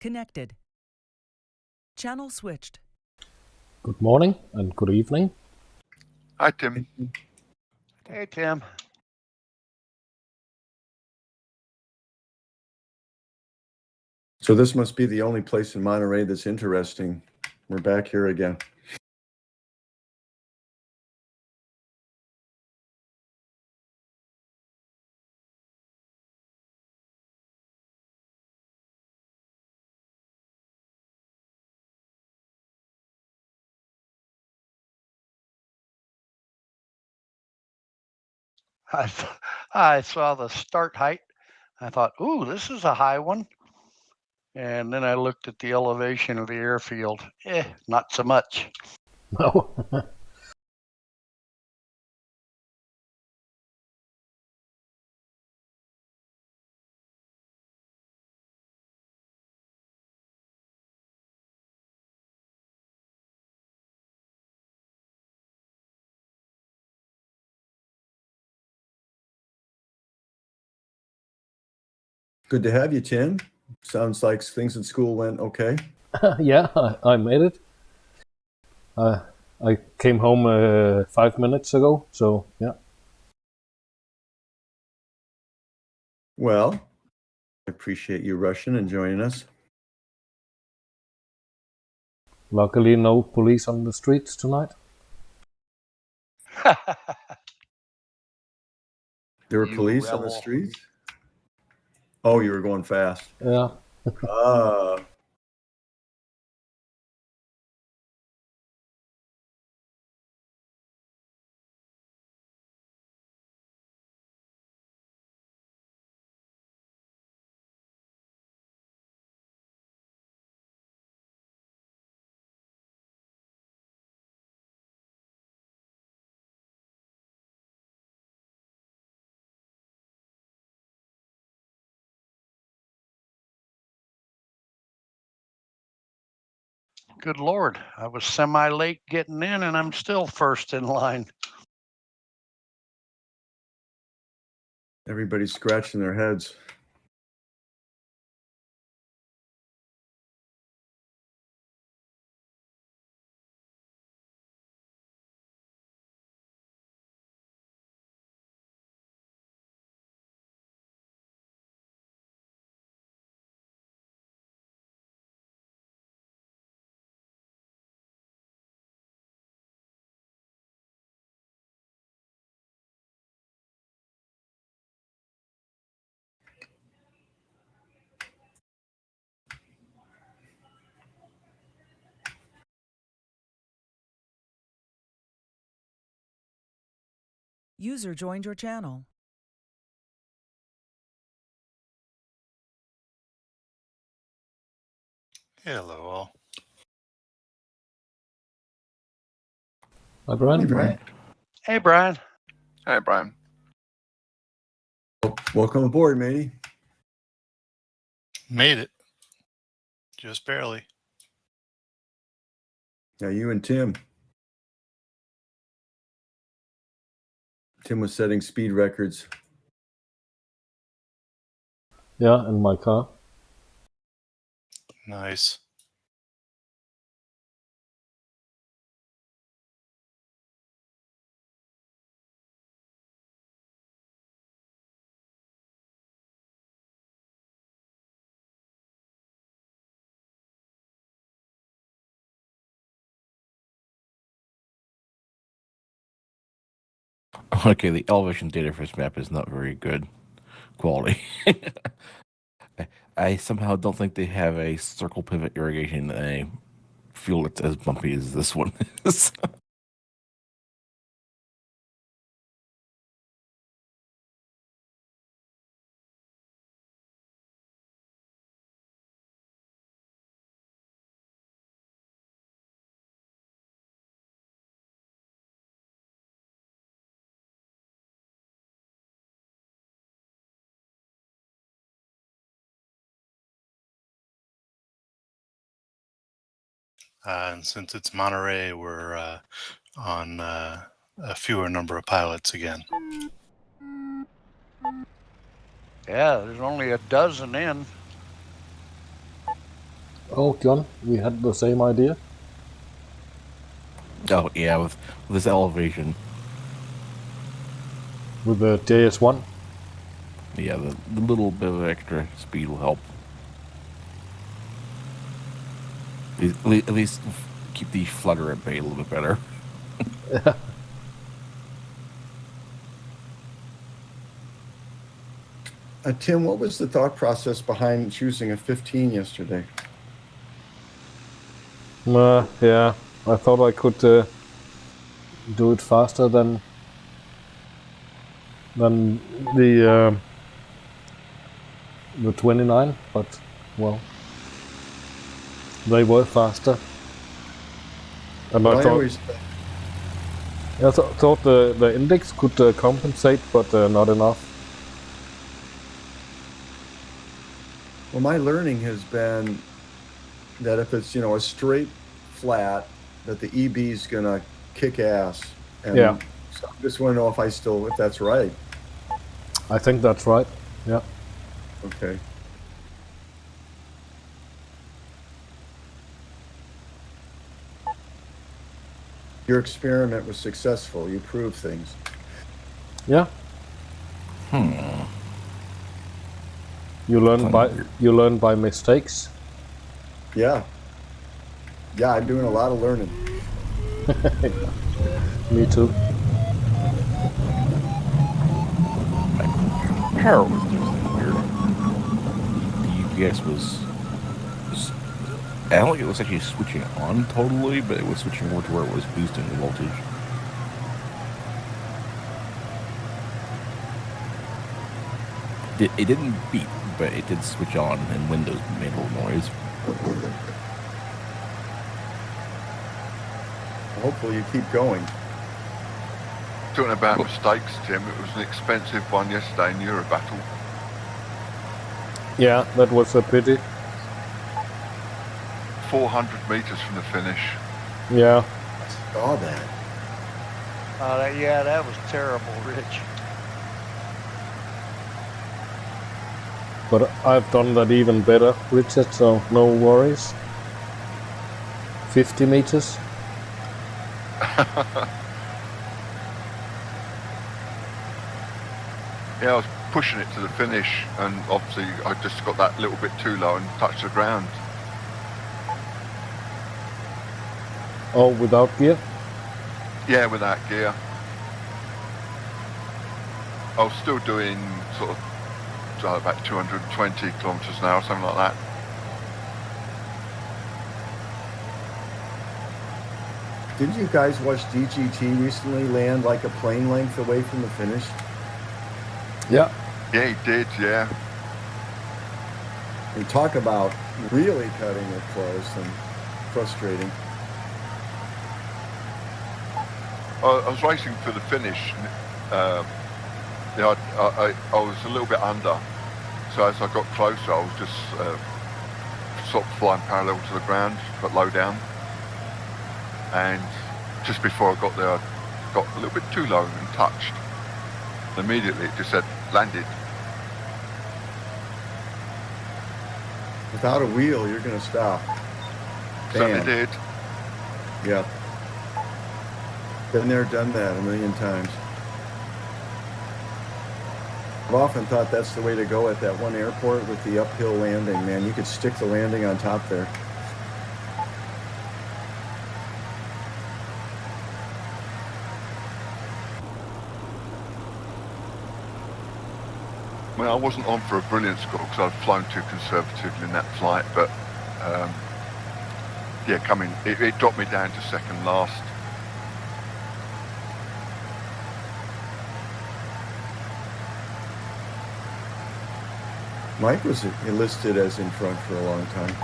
Connected. Channel switched. Good morning and good evening. Hi, Tim. Hey, Tim. So this must be the only place in Monterey that's interesting. We're back here again. I saw the start height. I thought, ooh, this is a high one. And then I looked at the elevation of the airfield. Not so much. No. Good to have you, Tim. Sounds like things at school went okay. Yeah, I made it. I came home 5 minutes ago, so yeah. Well, I appreciate you rushing and joining us. Luckily, no police on the streets tonight. There were You police on the rebel. streets? Oh, you were going fast. Yeah. Good Lord. I was semi-late getting in, and I'm still first in line. Everybody's scratching their heads. User joined your channel. Hello, all. Hi, Brian. Hey, Brian. Hey, Brian. Hi, Brian. Welcome aboard, matey. Made it. Just barely. Now you and Tim. Tim was setting speed records. Yeah, in my car. Nice. Okay, the elevation data for this map is not very good quality. I somehow don't think they have a circle pivot irrigation and I feel it's as bumpy as this one is. And since it's Monterey, we're on a fewer number of pilots again. Yeah, there's only a dozen in. Oh, John, we had the same idea. Oh yeah, with this elevation, With the JS1. yeah, the little bit of extra speed will help. At least keep the flutter at bay a little bit better. Tim, what was the thought process behind choosing a 15 yesterday? Yeah, I thought I could do it faster than the 29, but well, they were faster. And Well, I thought the index could compensate, but not enough. Well, my learning has been that if it's, a straight flat, that the EB is going to kick ass. And Yeah. so I just want to know if that's right. I think that's right. Yeah. Okay. Your experiment was successful. You proved things. Yeah. You learn by mistakes. Yeah. Yeah, I'm doing a lot of learning. Me too. Power was just weird. The UPS was I don't think it was actually switching on totally, but it was switching over to where it was boosting the voltage. It didn't beep, but it did switch on, and Windows made a little noise. Hopefully you keep going. Talking about mistakes, Tim, it was an expensive one yesterday in Eurobattle. Yeah, that was a pity. 400 meters from the finish. Yeah. I saw that. Yeah, that was terrible, Rich. But I've done that even better, Richard, so no worries. 50 meters. Yeah, I was pushing it to the finish, and obviously I just got that little bit too low and touched the ground. Oh, without gear? Yeah, without gear. I was still doing sort of about 220 kilometers an hour, something like that. Didn't you guys watch DGT recently land like a plane length away from the finish? Yeah. Yeah, he did, yeah. And talk about really cutting it close and frustrating. I was racing for the finish. I was a little bit under. So as I got closer, I was just sort of flying parallel to the ground, but low down. And just before I got there, I got a little bit too low and touched. Immediately, it just said, landed. Without a wheel, you're going to stop. Certainly did. Yeah. Been there, done that a million times. I've often thought that's the way to go at that one airport with the uphill landing, man. You could stick the landing on top there. Well, I wasn't on for a brilliant score because I'd flown too conservatively in that flight, but yeah, it dropped me down to second last. Mike was enlisted as in front for a long time.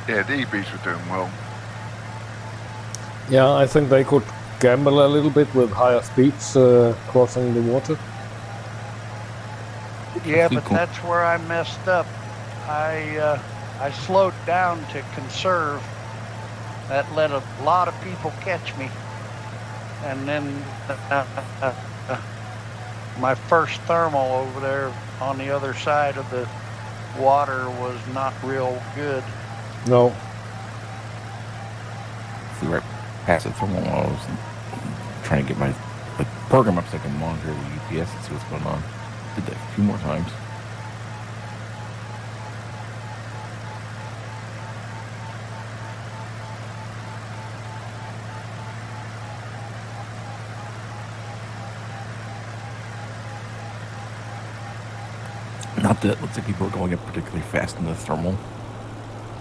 Yeah, the EBs were doing well. Yeah, I think they could gamble a little bit with higher speeds crossing the water. Yeah, but that's where I messed up. I slowed down to conserve. That let a lot of people catch me. And then my first thermal over there on the other side of the water was not real good. No. Flew right past the thermal while I was trying to get my program up so I can monitor the UPS and see what's going on. Did that a few more times. Not that it looks like people are going up particularly fast in the thermal.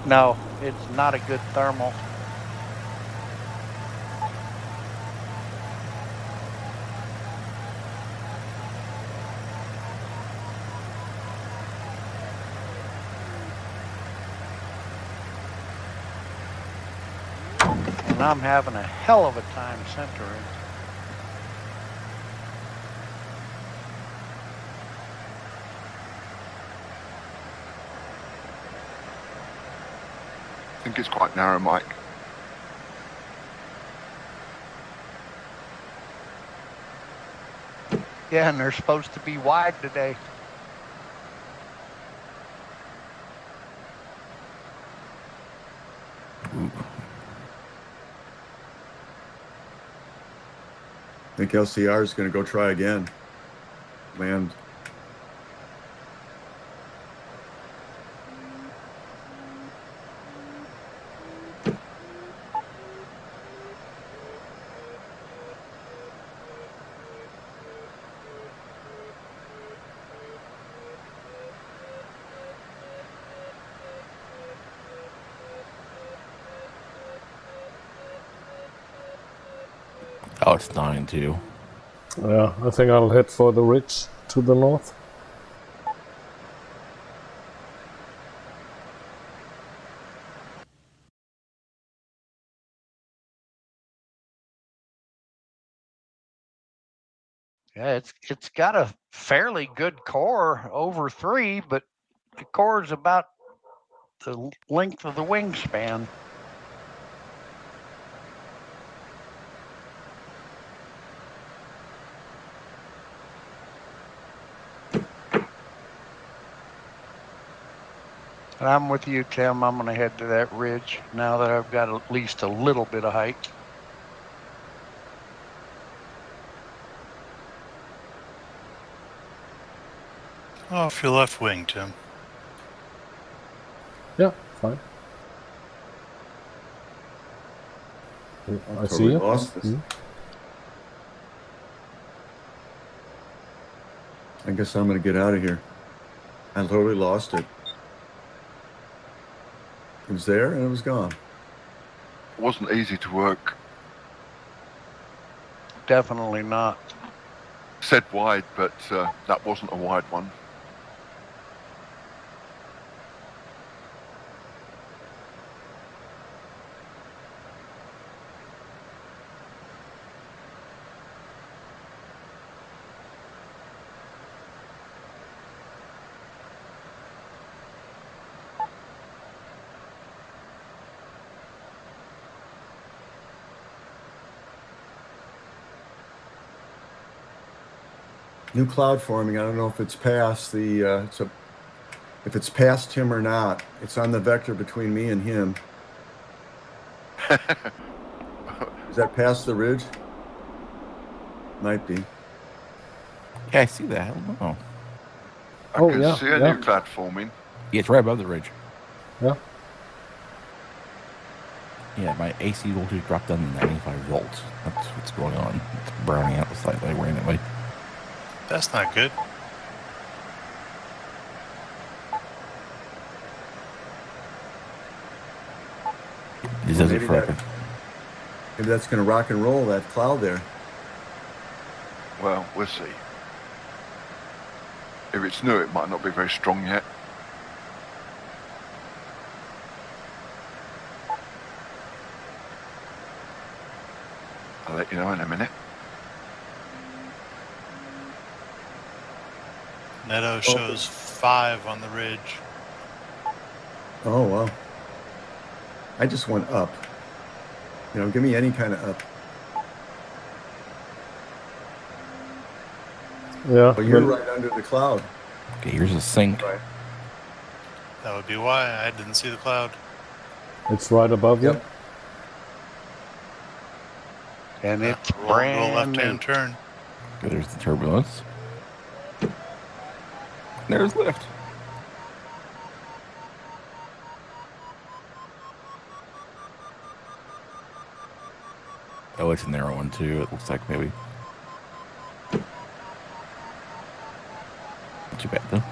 No, it's not a good thermal. And I'm having a hell of a time centering. I think it's quite narrow, Mike. Yeah, and they're supposed to be wide today. Ooh. I think LCR is going to go try again. Land. Oh, it's 9 too. Yeah, I think I'll head for the ridge to the north. Yeah, it's got a fairly good core over 3, but the core is about the length of the wingspan. And I'm with you, Tim. I'm going to head to that ridge now that I've got at least a little bit of height. Off your left wing, Tim. Yeah, fine. I see you. Lost this. I guess I'm going to get out of here. I totally lost it. It was there and it was gone. It wasn't easy to work. Definitely not. Said wide, but that wasn't a wide one. New cloud forming. I don't know if it's past the, if it's past him or not. It's on the vector between me and him. Is that past the ridge? Might be. Yeah, I see that. I don't know. I Oh, can yeah, see a yeah. new cloud forming. Yeah, it's right above the ridge. Yeah. Yeah, my AC voltage dropped down to 95 volts. That's what's going on. It's browning out slightly randomly. That's not good. This does it Maybe for maybe that's going to rock and roll that cloud there. Well, we'll see. If it's new, it might not be very strong yet. I'll let you know in a minute. Netto shows 5 on the ridge. Oh, wow. I just went up. You know, give me any kind of up. Yeah. But you're but- right under the cloud. Okay, here's a sink. Right. That would be why I didn't see the cloud. It's right above you. Yep. And it's Roll into a brand left-hand new. turn. Okay, there's the turbulence. There's lift. Oh, it's a narrow one too. It looks like maybe. Not too bad though.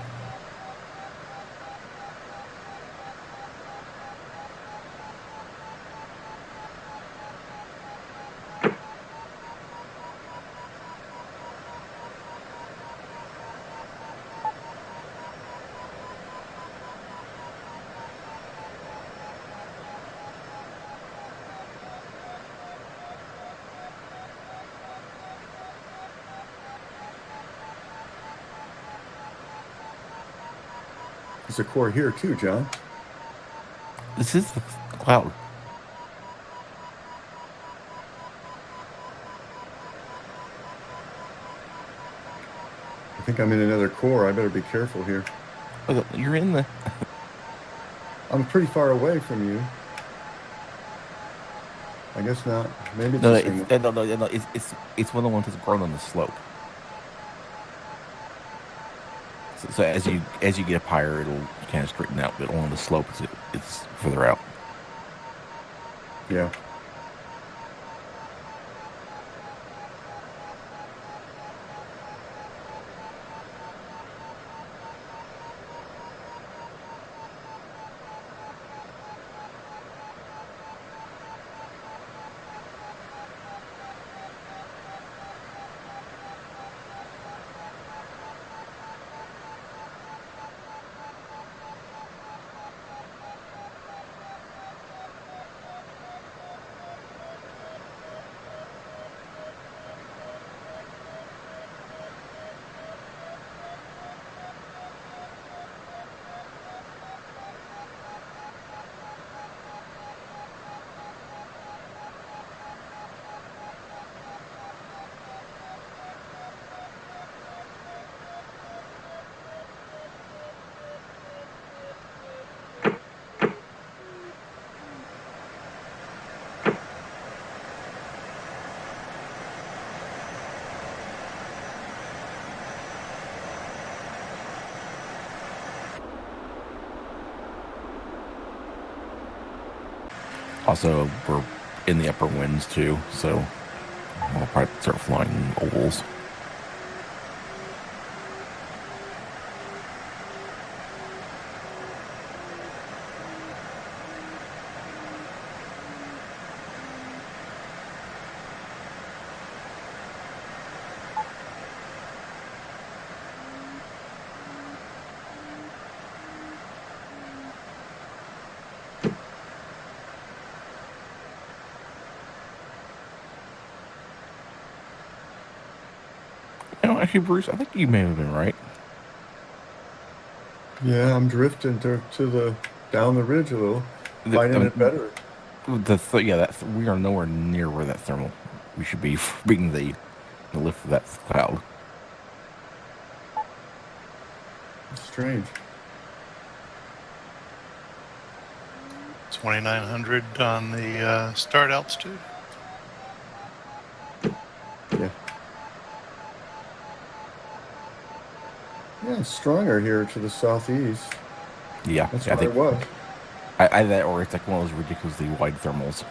There's a core here too, John. This is the cloud. I think I'm in another core. I better be careful here. Oh, you're in the. I'm pretty far away from you. I guess not. Maybe it's No, the same one. no. It's one of the ones that's grown on the slope. So as you get up higher, it'll kind of straighten out. But along the slope, it's further out. Yeah. Also, we're in the upper winds too, so we'll probably start flying ovals. You know, actually, Bruce, I think you may have been right. Yeah, I'm drifting down the ridge a little, finding it better. We are nowhere near where that thermal. We should be being the lift of that cloud. Strange. 2,900 on the start altitude. Yeah. Yeah, it's stronger here to the southeast. Yeah, That's I what think it was. either that or it's like one of those ridiculously wide thermals.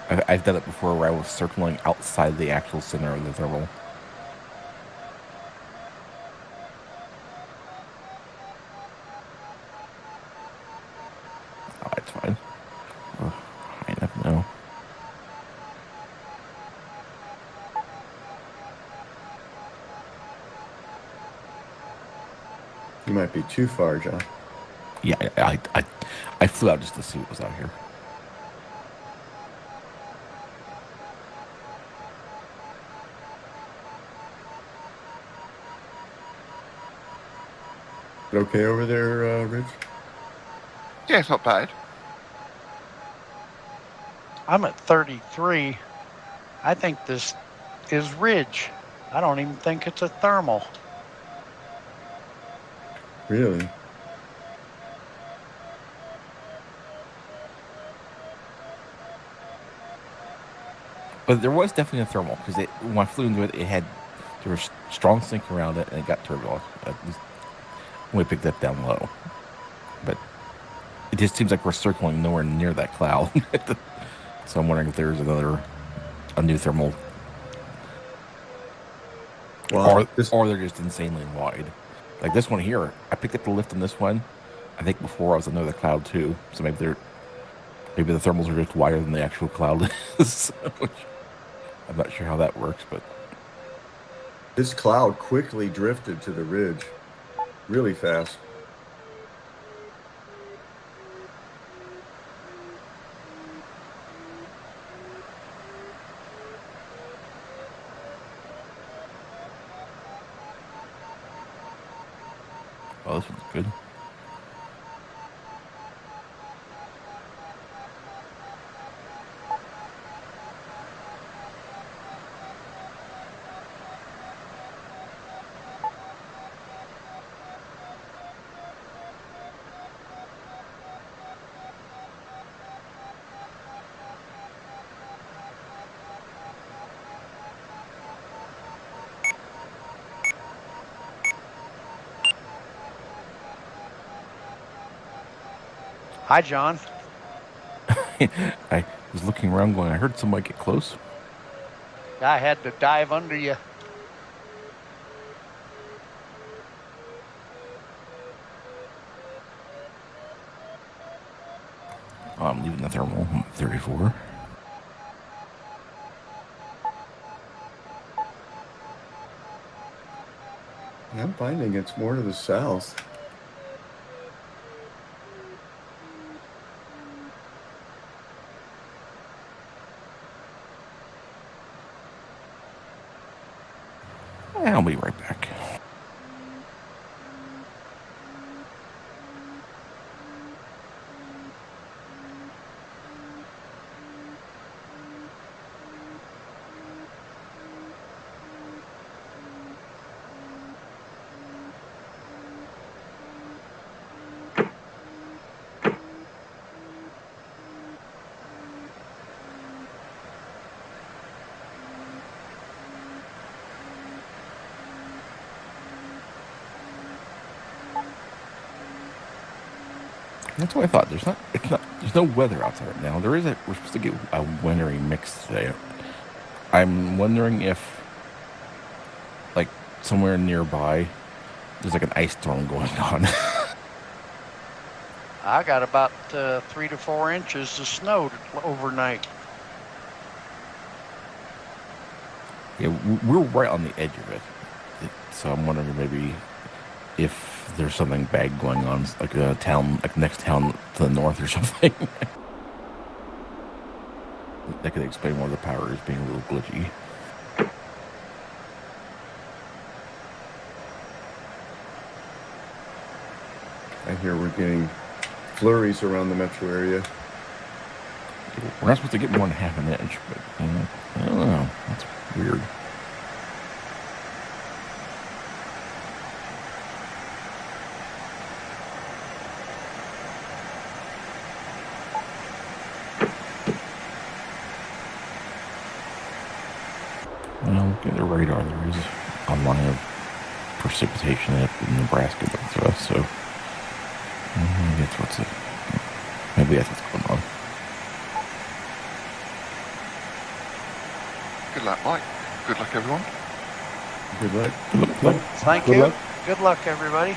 I've done it before where I was circling outside the actual center of the thermal. Oh, it's fine. We're high enough now. You might be too far, John. Yeah, I flew out just to see what was out here. Okay over there, Rich? Yeah, it's not bad. I'm at 33. I think this is ridge. I don't even think it's a thermal. Really? But there was definitely a thermal because when I flew into it, there was strong sink around it and it got turbulent. At least when we picked that down low. But it just seems like we're circling nowhere near that cloud. So I'm wondering if there's a new thermal. Wow. Or they're just insanely wide. Like this one here, I picked up the lift on this one. I think before I was under the cloud too. So maybe the thermals are just wider than the actual cloud is. I'm not sure how that works, but This cloud quickly drifted to the ridge, really fast. oh, this one's good. Hi, John. I was looking around going, I heard somebody get close. I had to dive under you. Oh, I'm leaving the thermal. I'm 34. I'm finding it's more to the south. I'll be right back. That's what I thought. There's no weather outside right now. We're supposed to get a wintry mix today. I'm wondering if, like, somewhere nearby, there's like an ice storm going on. I got about 3 to 4 inches of snow overnight. Yeah, we're right on the edge of it. So I'm wondering maybe if there's something bad going on, like a town, like next town to the north or something. That could explain why the power is being a little glitchy. I hear we're getting flurries around the metro area. We're not supposed to get more than half an inch, but I don't know. That's weird. Well, look at the radar. There is a line of precipitation up in Nebraska with us, so maybe that's what's going on. Good luck, Mike. Good luck, everyone. Good luck. Good luck. Thank Good you. luck. Good luck, everybody.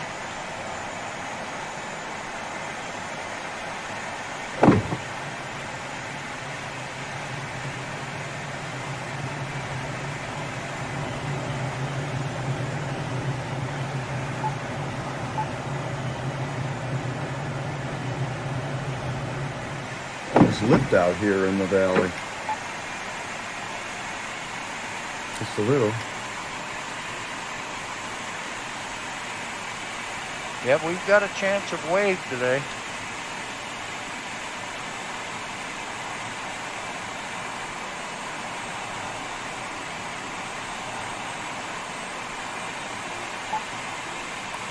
There's lift out here in the valley. Just a little. Yep, we've got a chance of wave today.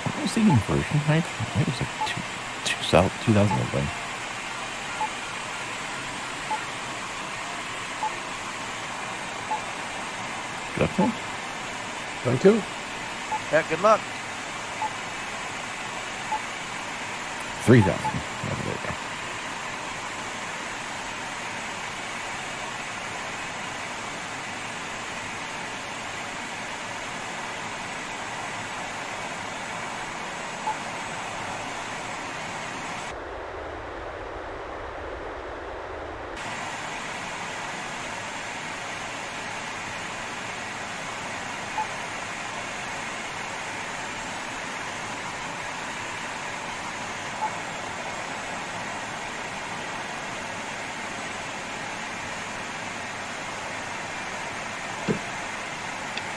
What was the inversion height? I think it was like 2011. Excellent. Thank you. Yeah, good luck. 3,000. There you go.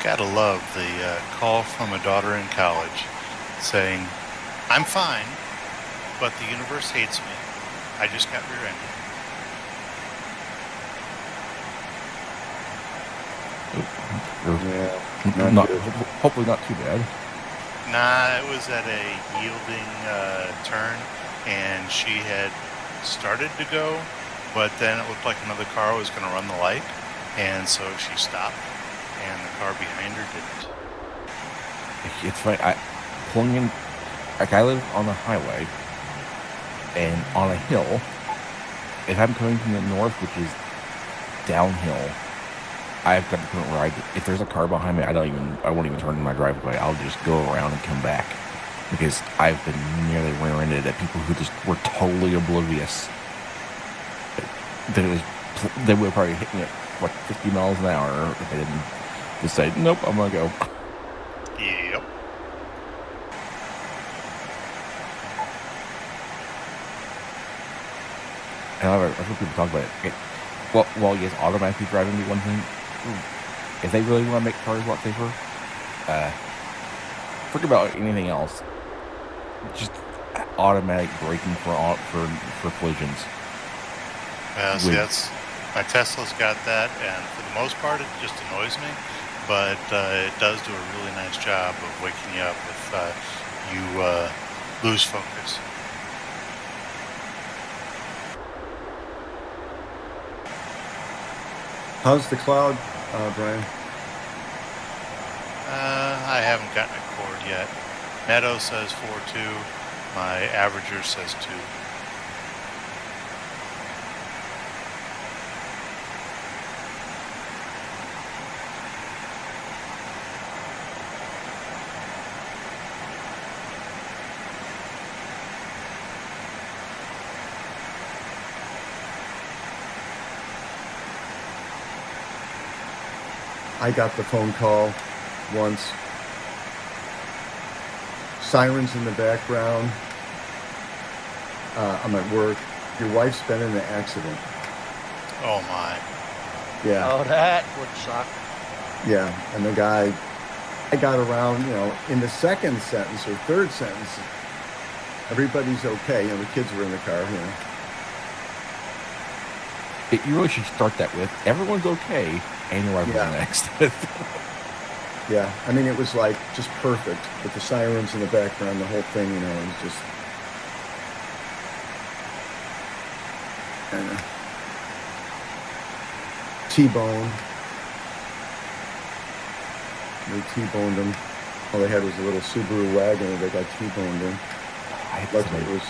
Gotta love the call from a daughter in college saying, I'm fine, but the universe hates me. I just got rear-ended. Yeah. Not, hopefully not too bad. Nah, it was at a yielding turn, and she had started to go, but then it looked like another car was going to run the light, and so she stopped, and the car behind her didn't. It's funny. Pulling in, like I live on the highway, and on a hill. If I'm coming from the north, which is downhill, I've got to put it where if there's a car behind me, I won't even turn in my driveway. I'll just go around and come back because I've been nearly rear-ended at people who just were totally oblivious that they would probably hit me at 50 miles an hour if they didn't just say, nope, I'm gonna go. Yep. However, I've heard people talk about it. Well, yes, automatically driving be one thing. If they really want to make cars a lot safer, forget about anything else. Just automatic braking for collisions. Yeah, see, my Tesla's got that, and for the most part, it just annoys me. But it does do a really nice job of waking you up if you lose focus. How's the cloud, Brian? I haven't gotten a cord yet. Netto says 4.2. My averager says 2. I got the phone call once. Sirens in the background. I'm at work. Your wife's been in an accident. Oh my. Yeah. Oh, that would suck. Yeah. And the guy, I got around, in the second sentence or third sentence, everybody's okay. The kids were in the car, You really should start that with, everyone's okay, and your wife was next. Yeah. I mean, it was like just perfect with the sirens in the background, the whole thing, it was just. T-bone. They T-boned him. All they had was a little Subaru wagon, and they got T-boned in. Luckily, it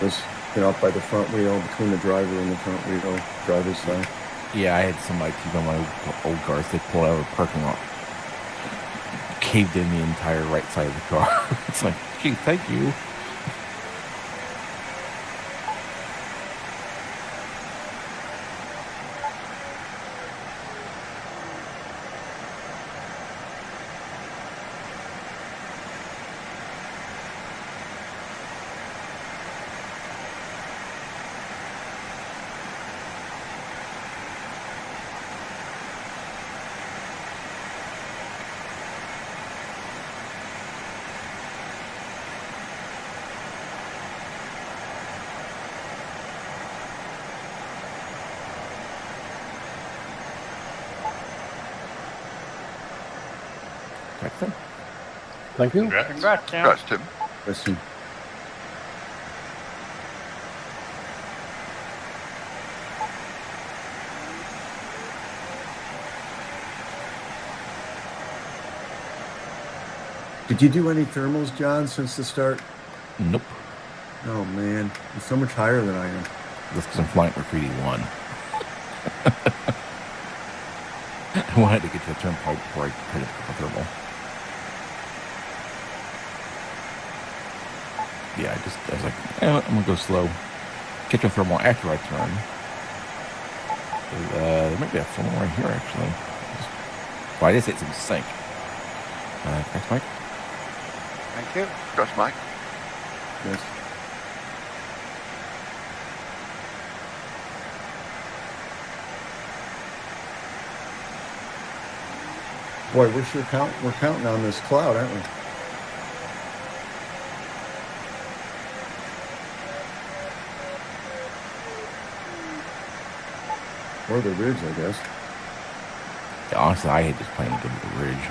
was up by the front wheel, between the driver and the front wheel, driver's side. Yeah, I had somebody T-bone my old cars. They pulled out of the parking lot, caved in the entire right side of the car. It's like, gee, thank you. Thank you. Congrats, Tim. Congrats, Tim. Listen. Did you do any thermals, John, since the start? Nope. Oh, man. You're so much higher than I am. That's because I'm flying Graffiti 1. I wanted to get to the turnpike before I tried to pick up a thermal. Yeah, I was like, I'm going to go slow. Catch a thermal after I turn. There might be a thermal right here, actually. Well, I just hit some sink. Thanks, Mike. Thank you. That's Mike. Yes. Boy, we're counting on this cloud, aren't we? Or the ridge, I guess. Yeah, honestly, I hate just playing to the ridge.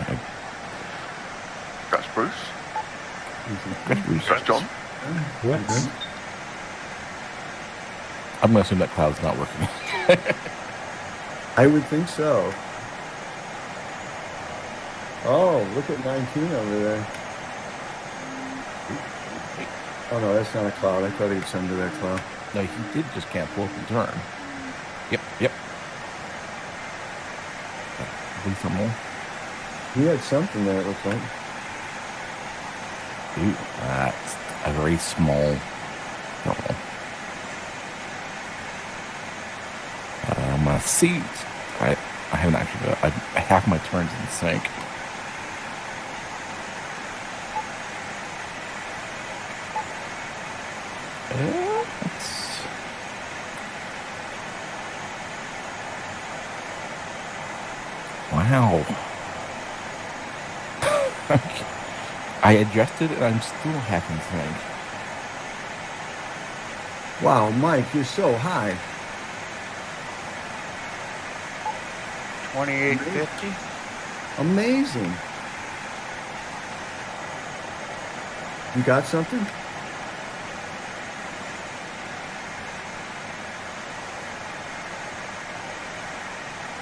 That's Bruce. That's Bruce. That's John. Yes. I'm going to assume that cloud's not working. I would think so. Oh, look at 19 over there. Oh, no, that's not a cloud. I thought he'd send to that cloud. No, he did just can't pull up and turn. Yep. Blue thermal. He had something there, it looks like. Ooh, that's a very small thermal. My seat, I haven't actually got half my turns in sync. Wow. I adjusted and I'm still half in sync. Wow, Mike, you're so high. 2850. Amazing. You got something?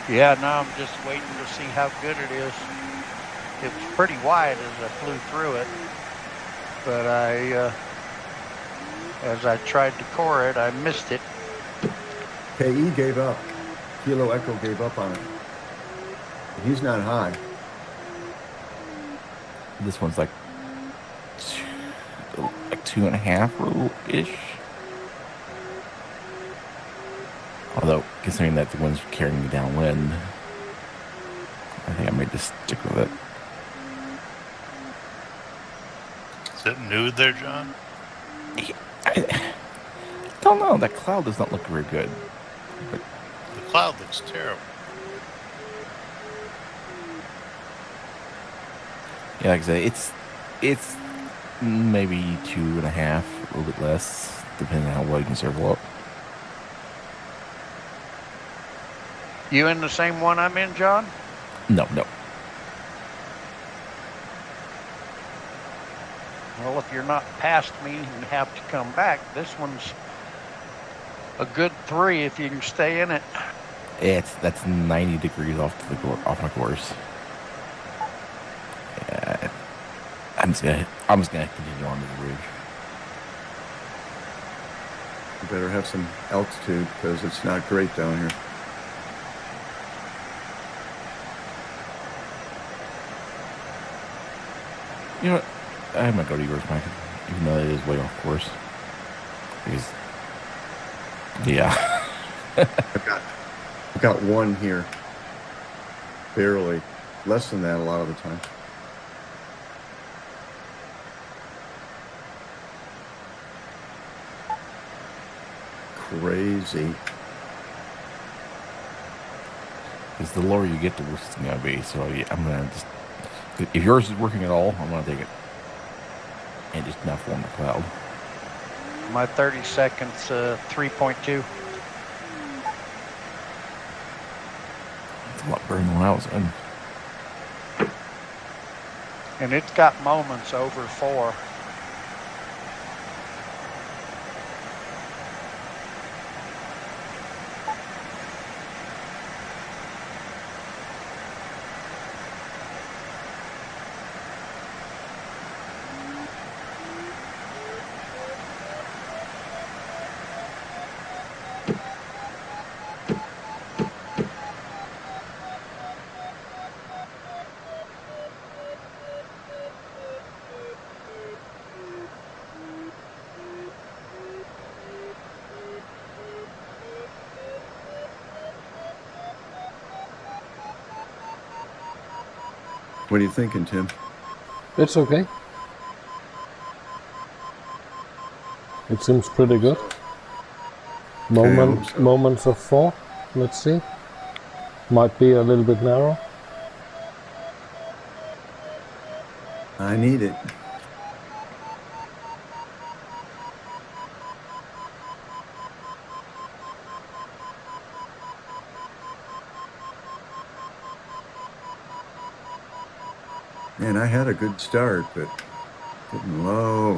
Yeah, now I'm just waiting to see how good it is. It was pretty wide as I flew through it, but as I tried to core it, I missed it. KE gave up. Kilo Echo gave up on it. He's not high. This one's like 2.5-ish. Although, considering that the wind's carrying me downwind, I think I may just stick with it. Is it nude there, John? I don't know. That cloud does not look very good. But The cloud looks terrible. yeah, like I say, it's maybe 2.5, a little bit less, depending on how well you can circle up. You in the same one I'm in, John? No. Well, if you're not past me and have to come back, this one's a good 3 if you can stay in it. That's 90 degrees off my course. Yeah, I'm just gonna continue on to the ridge. You better have some altitude because it's not great down here. You know what? I might go to yours, Mike, even though it is way off course. Because, yeah. I've got one here. Barely. Less than that a lot of the time. Crazy. Because the lower you get, the worse it's going to be. So yeah, I'm going to just... If yours is working at all, I'm going to take it. And just not form the cloud. My 30 seconds, 3.2. It's a lot better than when I was in. And it's got moments over 4. What are you thinking, Tim? It's okay. It seems pretty good. Moments of thought. Let's see. Might be a little bit narrow. I need it. Man, I had a good start, but getting low.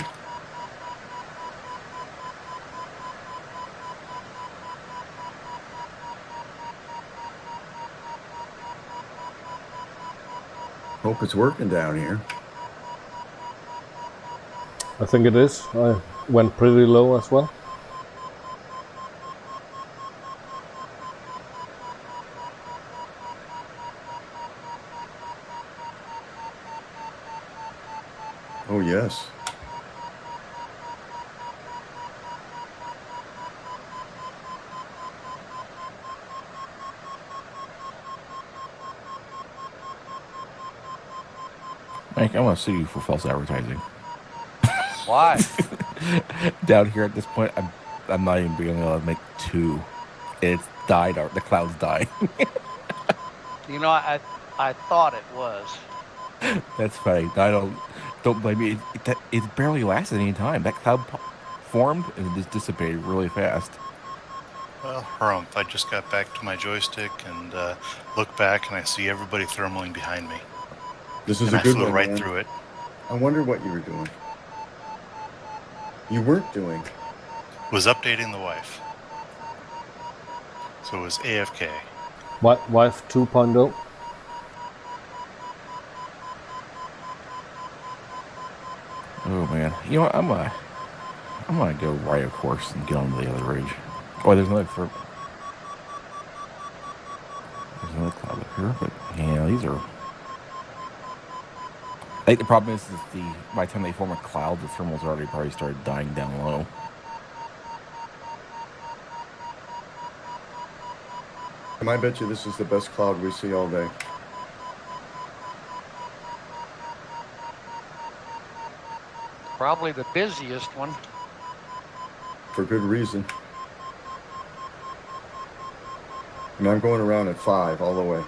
Hope it's working down here. I think it is. I went pretty low as well. Oh, yes. Mike, I want to sue you for false advertising. Why? Down here at this point, I'm not even being able to make 2. It's died. The clouds died. You know, I thought it was. That's funny. I don't blame me. It barely lasted any time. That cloud formed and it just dissipated really fast. Well, harumph. I just got back to my joystick and look back, and I see everybody thermaling behind me. This is and a good I flew one, right man. through it. I wonder what you were doing. You weren't doing. Was updating the wife. So it was AFK. Wife 2.0. Oh man, you know what? I'm gonna go right of course and get on to the other ridge. Oh, there's another cloud up here, but yeah, these are. I think the problem is by the time they form a cloud, the thermals already probably started dying down low. I bet you this is the best cloud we see all day. Probably the busiest one. For good reason. And I'm going around at 5 all the way.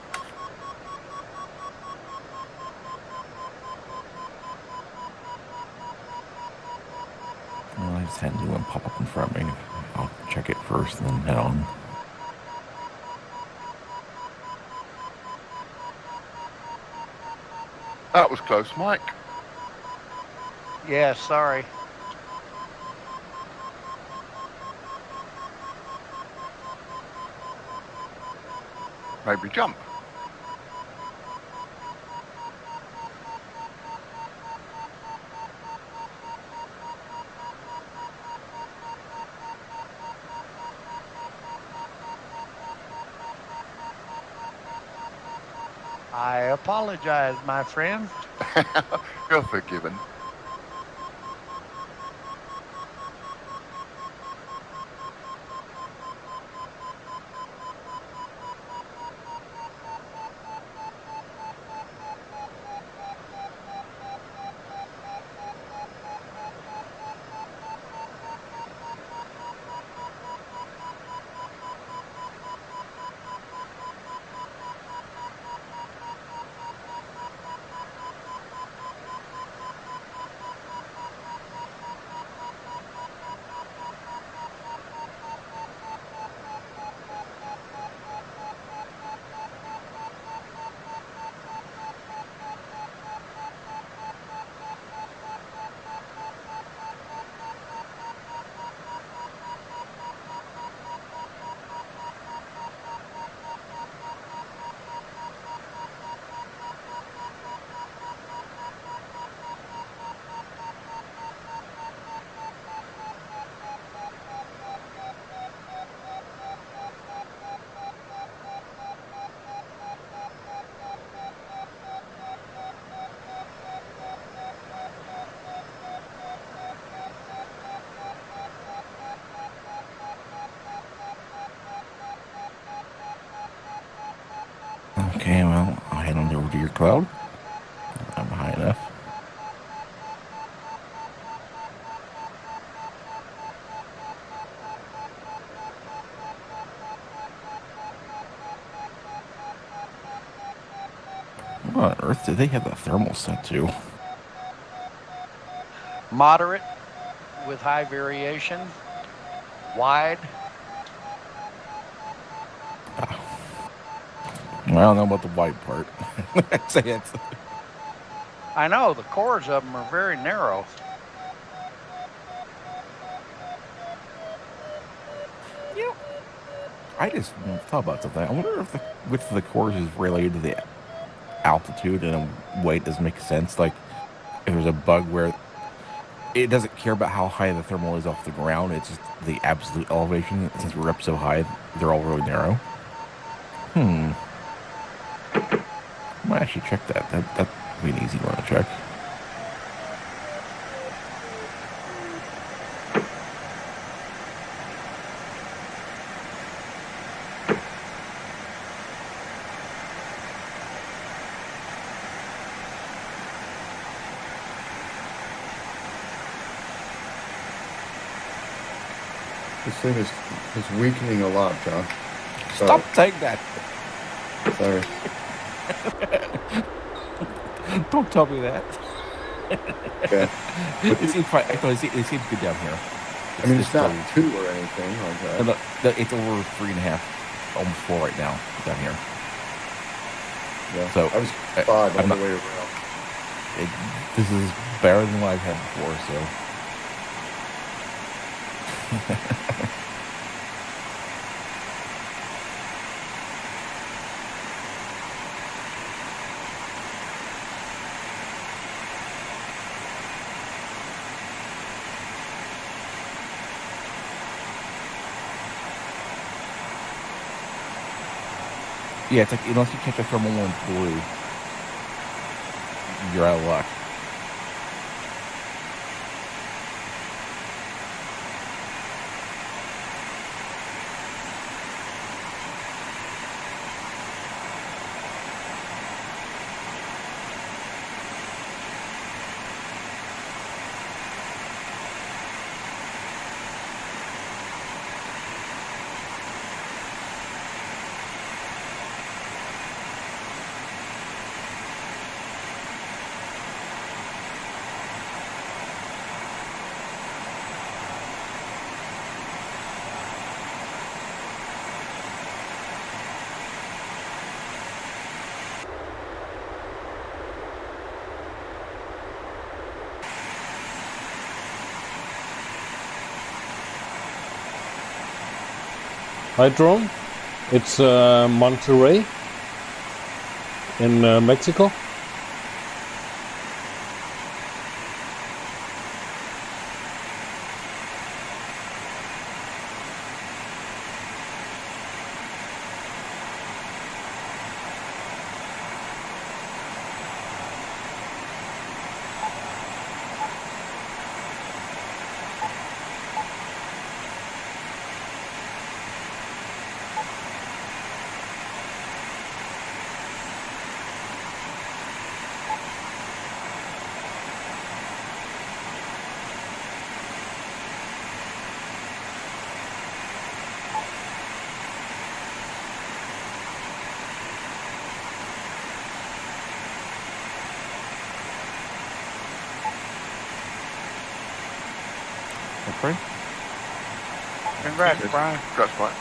Well, I just had a new one pop up in front of me. I'll check it first and then head on. That was close, Mike. Yeah, sorry. Maybe jump. I apologize, my friend. You're forgiven. Okay, well, I'll head on over to your cloud. What on earth did they have the thermal set to? Moderate with high variation. Wide. I don't know about the wide part. I'd say it's. I know, the cores of them are very narrow. I just thought about something. I wonder if the width of the cores is related to the altitude and a way it doesn't make sense. Like, if there's a bug where it doesn't care about how high the thermal is off the ground, it's just the absolute elevation. Since we're up so high, they're all really narrow. I might actually check that. That'd be an easy one to check. This thing is weakening a lot, John. Sorry. Stop saying that. Sorry. Don't tell me that. Okay. It seems fine. It seems good down here. I mean, it's not 2 or anything like that. No, it's over 3.5, almost 4 right now down here. Yeah. So I was 5 all the way around. This is better than what I've had before, so. Yeah, it's like, unless you catch a thermal one blue, you're out of luck. Hi, drone. It's Monterrey in Mexico. Okay. Congrats, Brian. Congrats, Brian.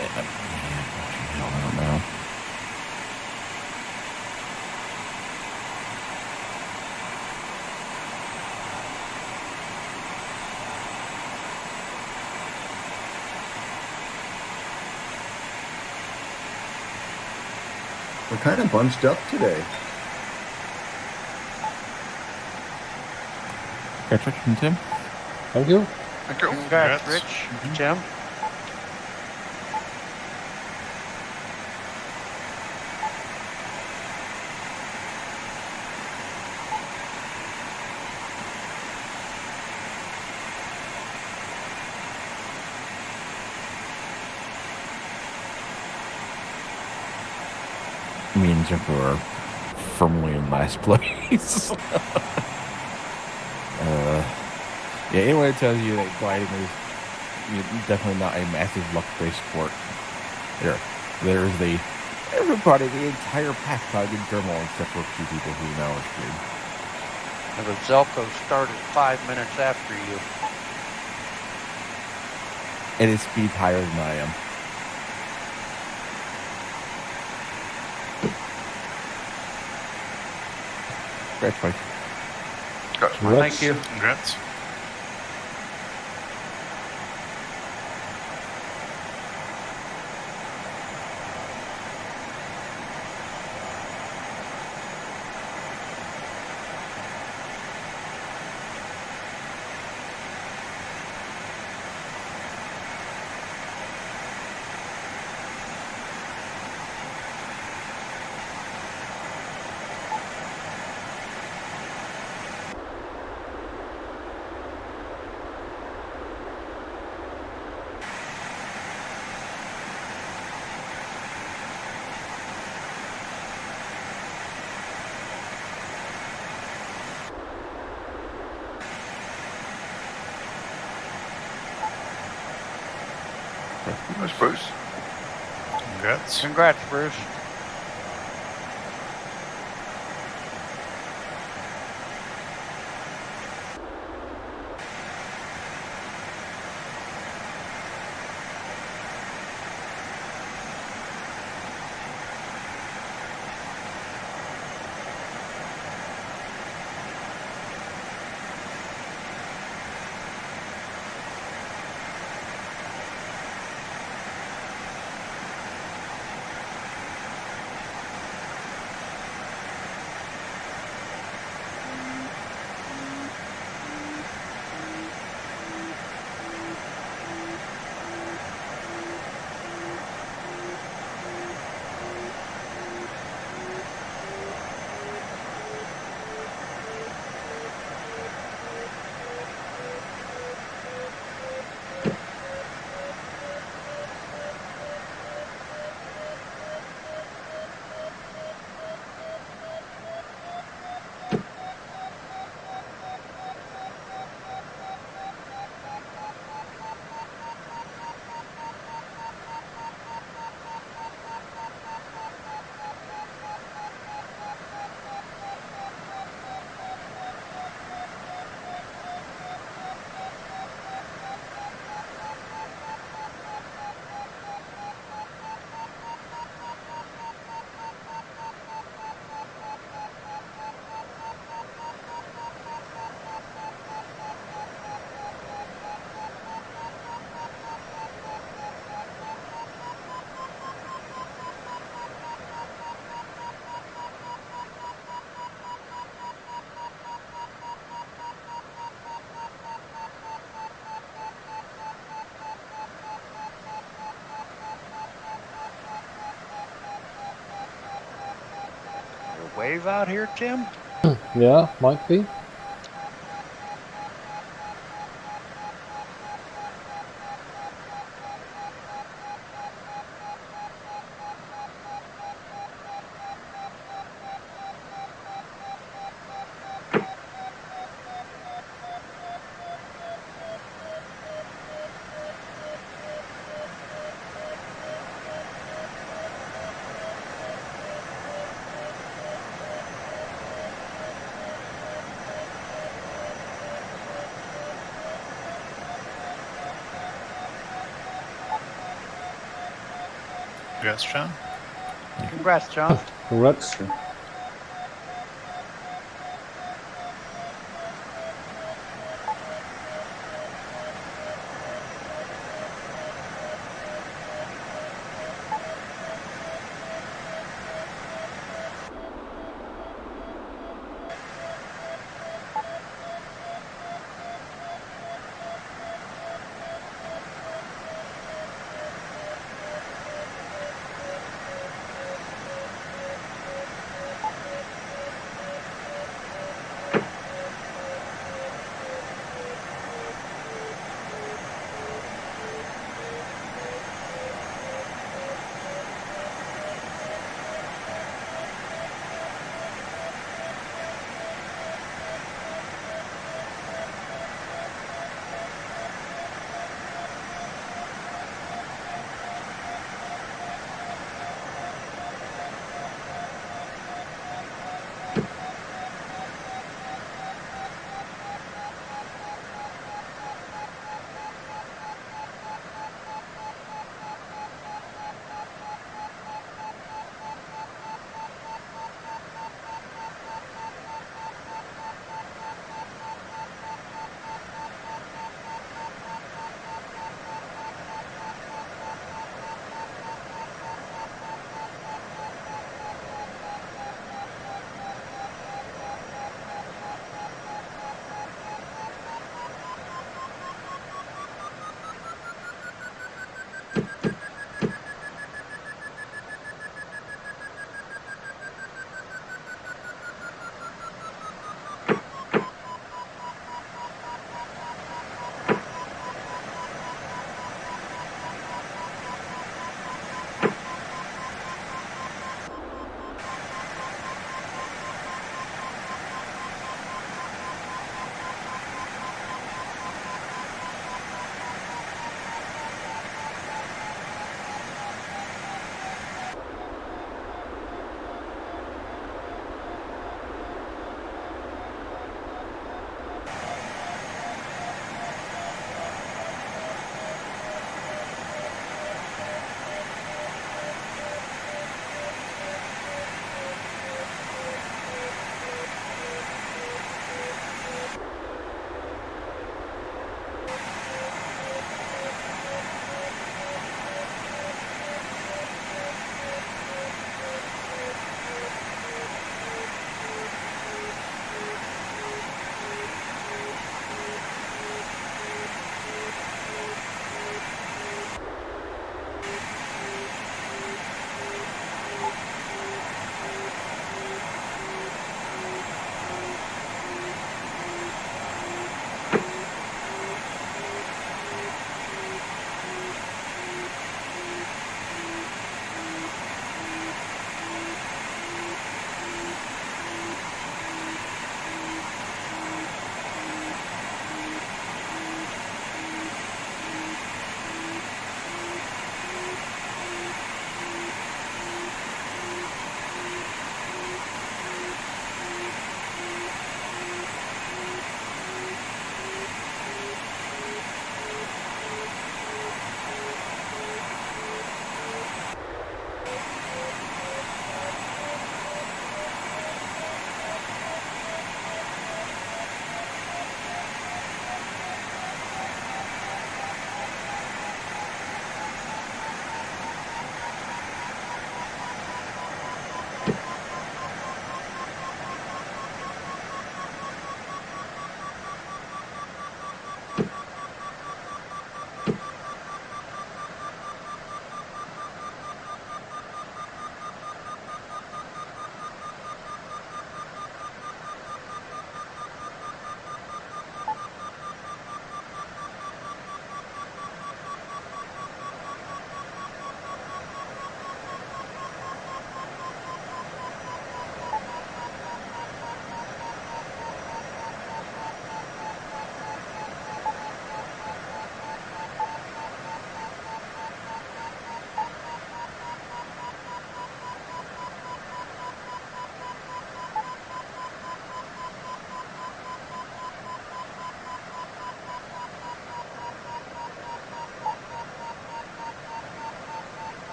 I don't know. We're kind of bunched up today. Catch Rich and Tim. Thank you. Thank you. Congrats, Congrats. Rich. Tim. Me and Jennifer are firmly in last place. Yeah, anyone who tells you that gliding is definitely not a massive luck-based sport. There's everybody, the entire pack glided thermal except for a few people who now are screwed. And the Zelko started 5 minutes after you. And his speed's higher than I am. Congrats, Mike. Thank you. Congrats. That's Bruce. Congrats. Congrats, Bruce. Wave out here, Tim? Yeah, might be. Congrats, John. Congrats, John. Congrats.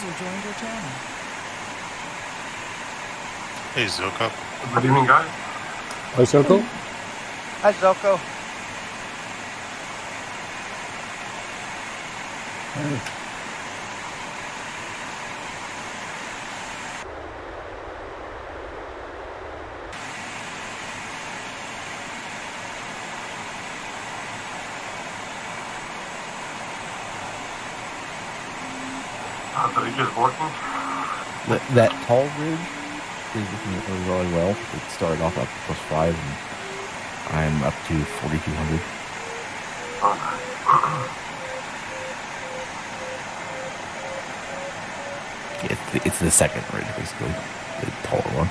User joined your channel. Hey, Zilko. Good evening, guys. Hi, Circle. Hi, Zelko. The rig is working. That tall ridge is looking really well. It started off up +5, and I'm up to 4,200. It's the second ridge, basically, the taller one.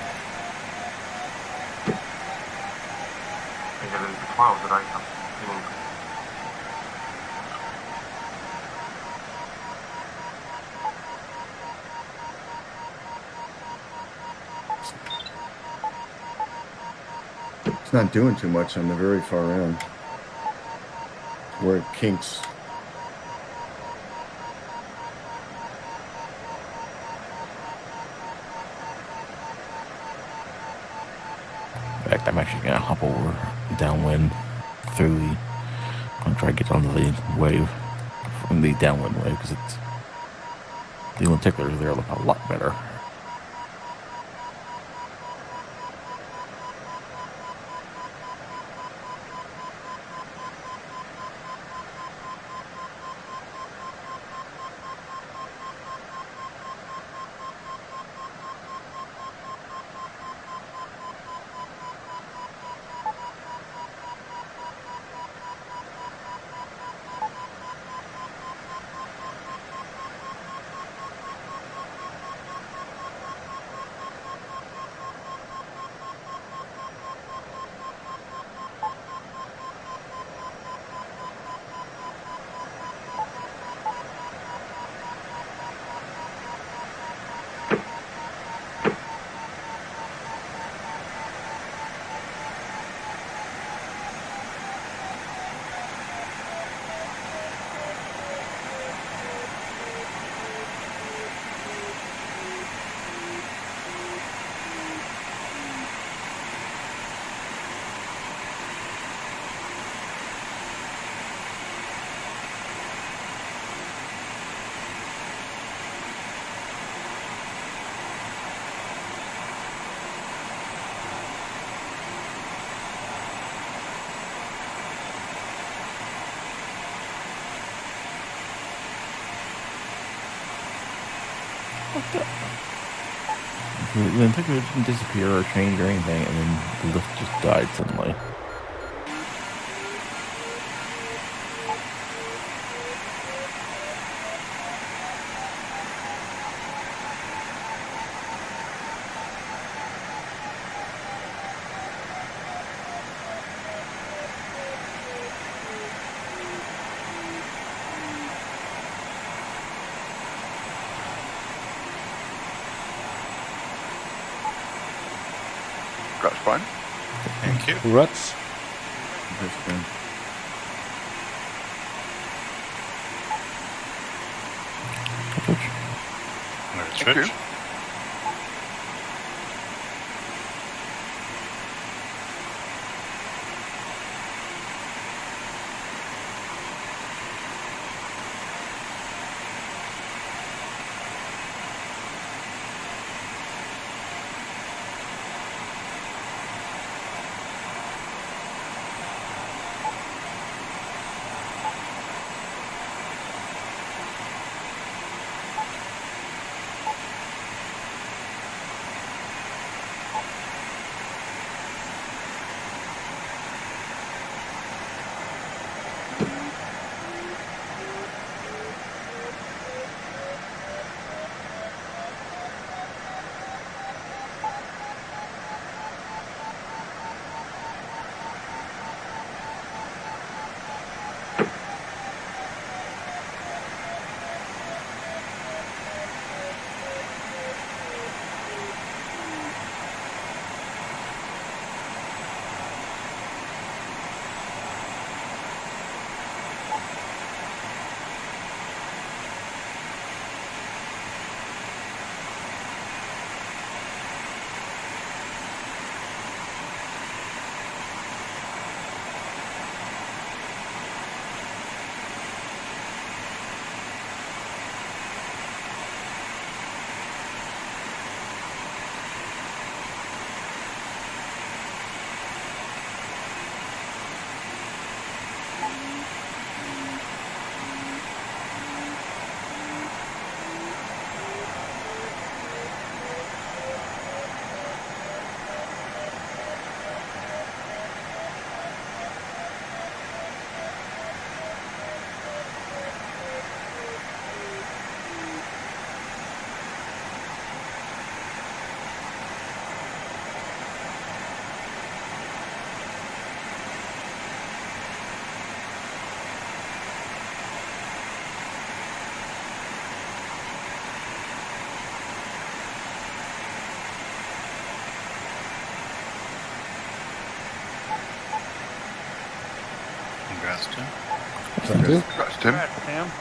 I get into clouds right now. It's not doing too much on the very far end, where it kinks. In fact, I'm actually gonna hop over downwind through the. I'm gonna try to get onto the wave from the downwind wave because it's the lenticulars there look a lot better. The lenticular didn't disappear or change or anything, and then the lift just died suddenly. That's fine. Thank you. Congrats. That's fine. Where's Thank Rich? you. Congrats, Tim. Thank you. Congrats, Tim. Congrats, Tim.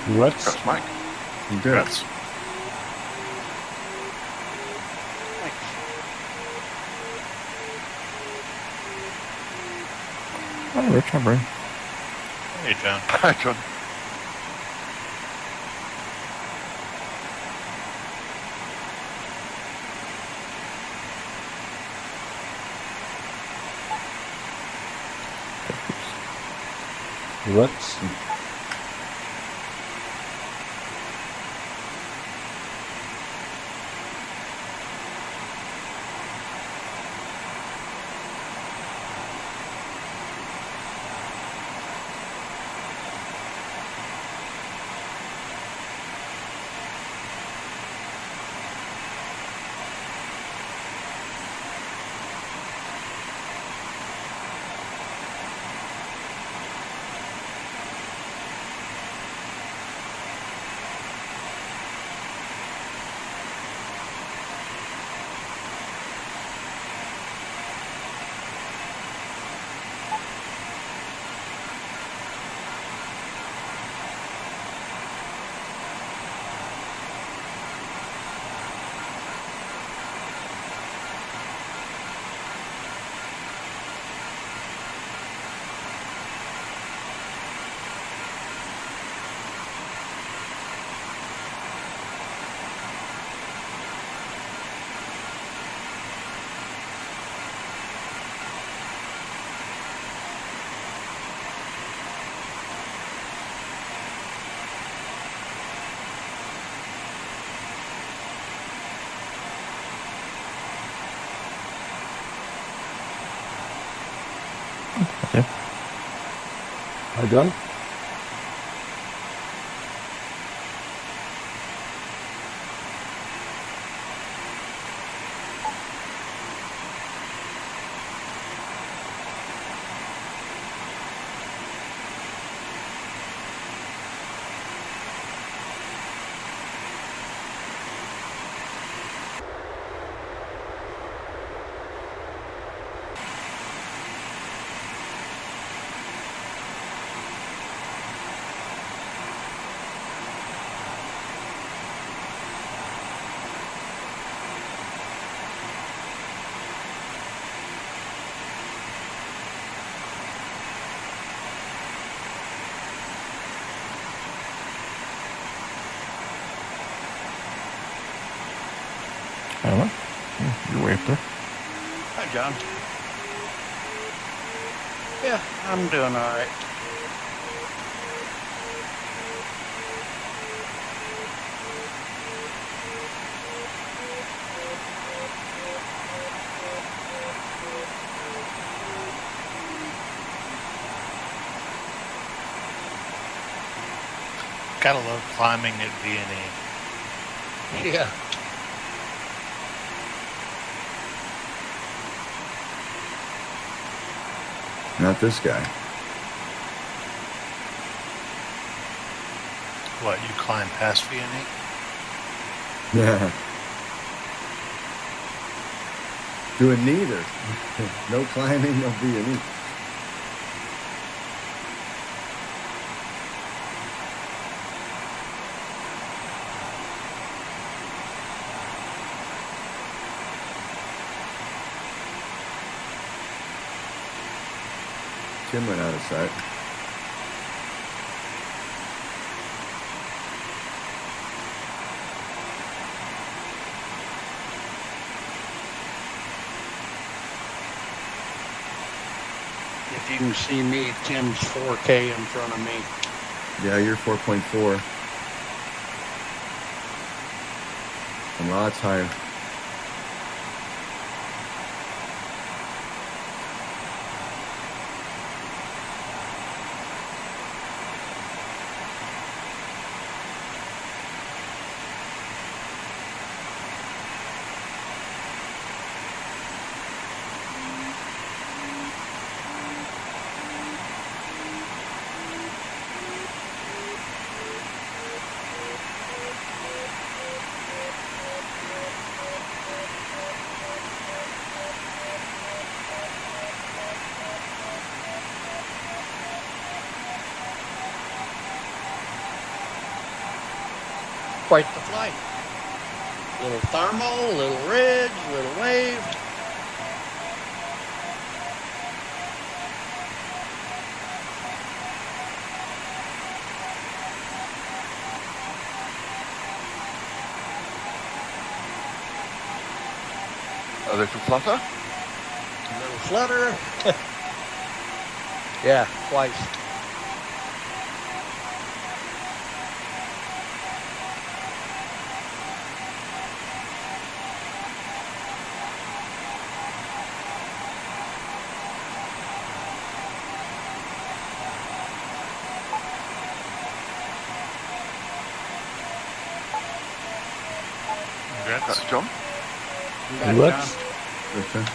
Congrats. Congrats, Mike. You did. Congrats. Thanks. Hi, Rich. Hi, Brian. Hey, John. Hi, John. Congrats. Hi, John. Hello. You're way up there. Hi, John. Yeah, I'm doing all right. Gotta love climbing at V&E. Yeah. Not this guy. What, you climb past V&E? Yeah. Doing neither. No climbing, no V&E. Tim went out of sight. If you can see me, Tim's 4K in front of me. Yeah, you're 4.4. and lots higher. Quite the flight. Little thermal, little ridge, little wave. A little flutter. A little flutter. Yeah, twice. Congrats. That's John. Congrats. Okay.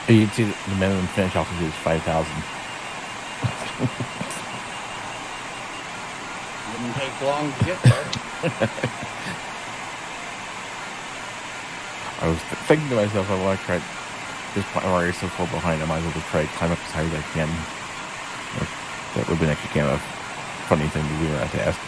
You can see that the minimum finish altitude is 5,000. Wouldn't take long to get there. I was thinking to myself, I want to try this point. I'm already so far behind. I might as well just try to climb up as high as I can. That would be actually kind of a funny thing to do in that task.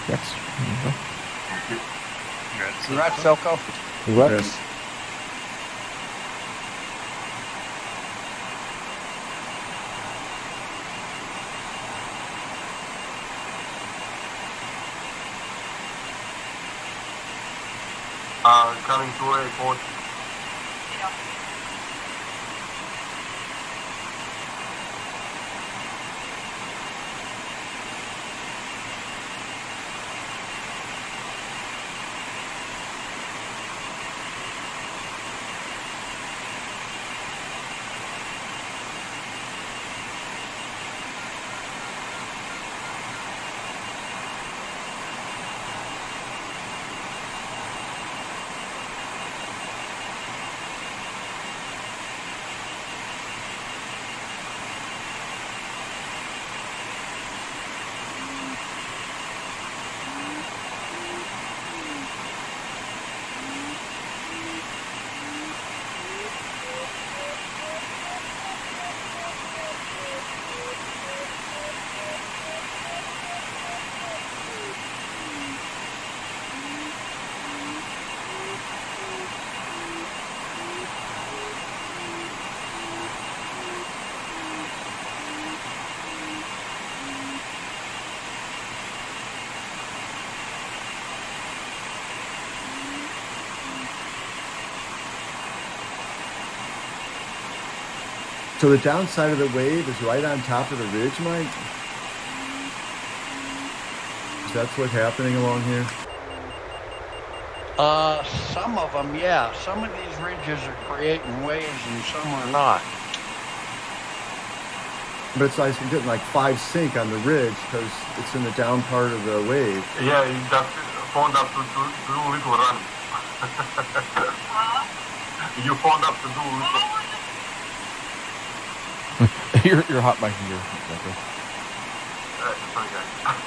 Yes. Congrats, Selco. Congrats. Yes. Coming to airport. So the downside of the wave is right on top of the ridge, Mike? That's what's happening along here? Some of them, yeah. Some of these ridges are creating waves and some are not. But it's like you're getting like 5 sync on the ridge because it's in the down part of the wave. Yeah, it just found up to do little run. You found up to do little. You're hot mic here. Sorry, guys.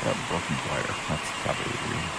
That broken wire. That's probably the reason.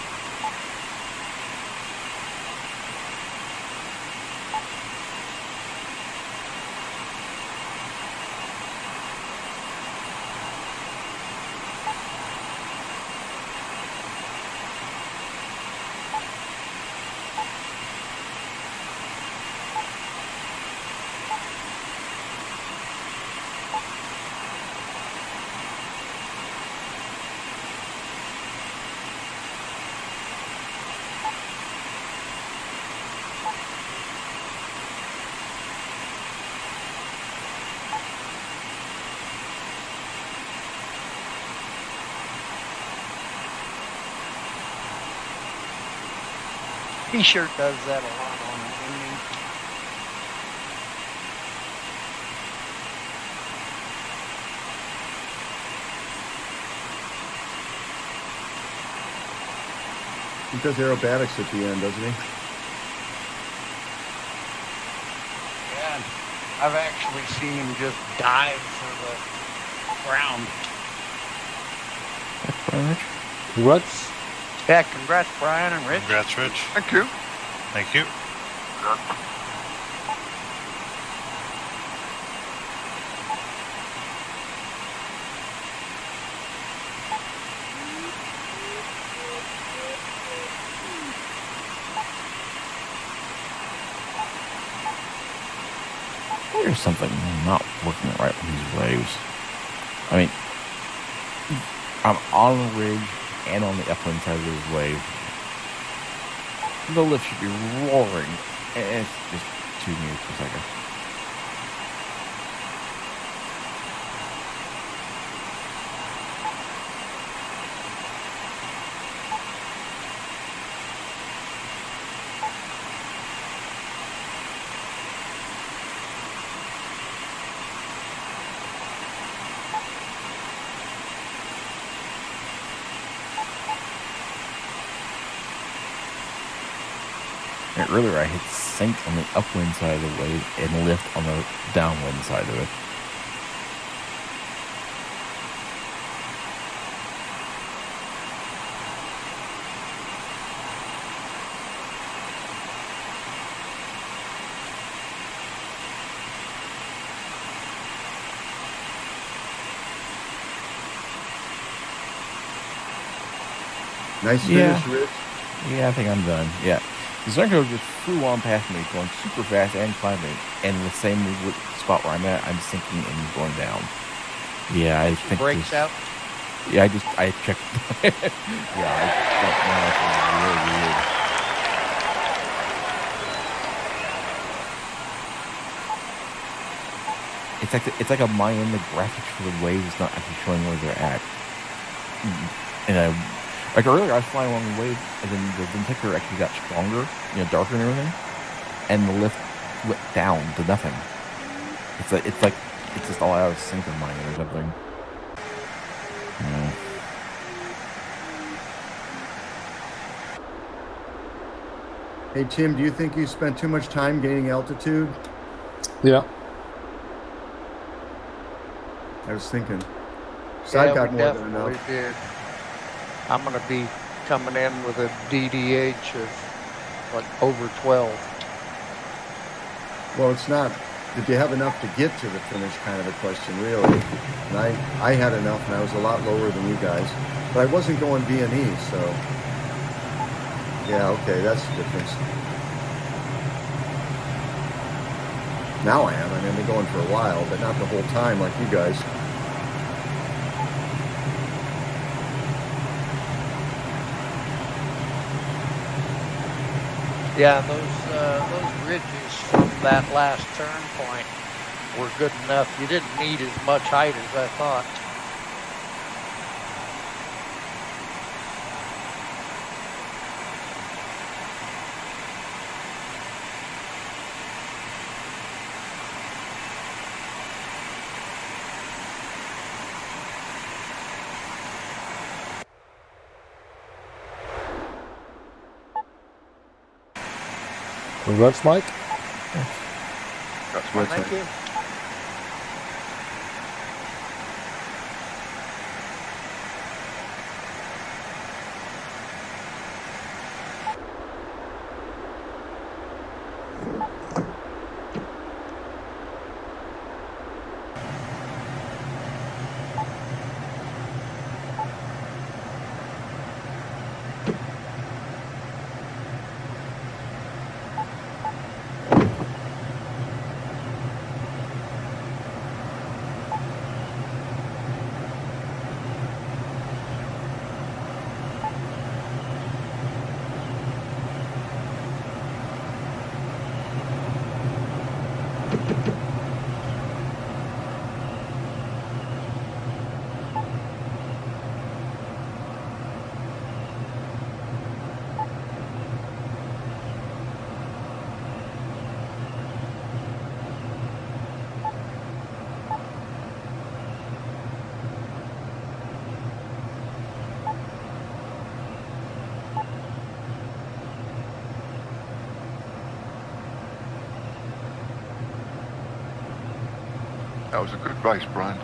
He sure does that a lot on the ending. He does aerobatics at the end, doesn't he? Yeah, and I've actually seen him just dive for the ground. That's Brian Rich. Congrats. Yeah, congrats, Brian and Rich. Congrats, Rich. Thank you. Thank you. There's something not working right with these waves. I mean, I'm on the ridge and on the upwind side of this wave. The lift should be roaring, and it's just 2 meters per second. And earlier I hit sink on the upwind side of the wave and lift on the downwind side of it. Nice finish, Rich. Yeah, I think I'm done. Yeah. The Zonko just flew on past me, going super fast and climbing. And the same spot where I'm at, I'm sinking and going down. Yeah, I think Brakes out. Yeah, I checked. Yeah, I don't know. It's really weird. It's like a mine. The graphics for the waves is not actually showing where they're at. And like earlier, I was flying along the wave, and then the detector actually got stronger, darker and everything, and the lift went down to nothing. It's just all out of sync with mine or something. Yeah. Hey, Tim, do you think you spent too much time gaining altitude? Yeah. I was thinking. So I got more than enough. Did. I'm going to be coming in with a DDH of like over 12. Well, it's not. Did you have enough to get to the finish kind of a question, really? And I had enough, and I was a lot lower than you guys. But I wasn't going V&E, so... Yeah, okay, that's the difference. Now I am. I mean, I've been going for a while, but not the whole time like you guys. Yeah, those ridges from that last turn point were good enough. You didn't need as much height as I thought. Congrats, Mike. That's my Thank turn. you. That was a good race, Brian.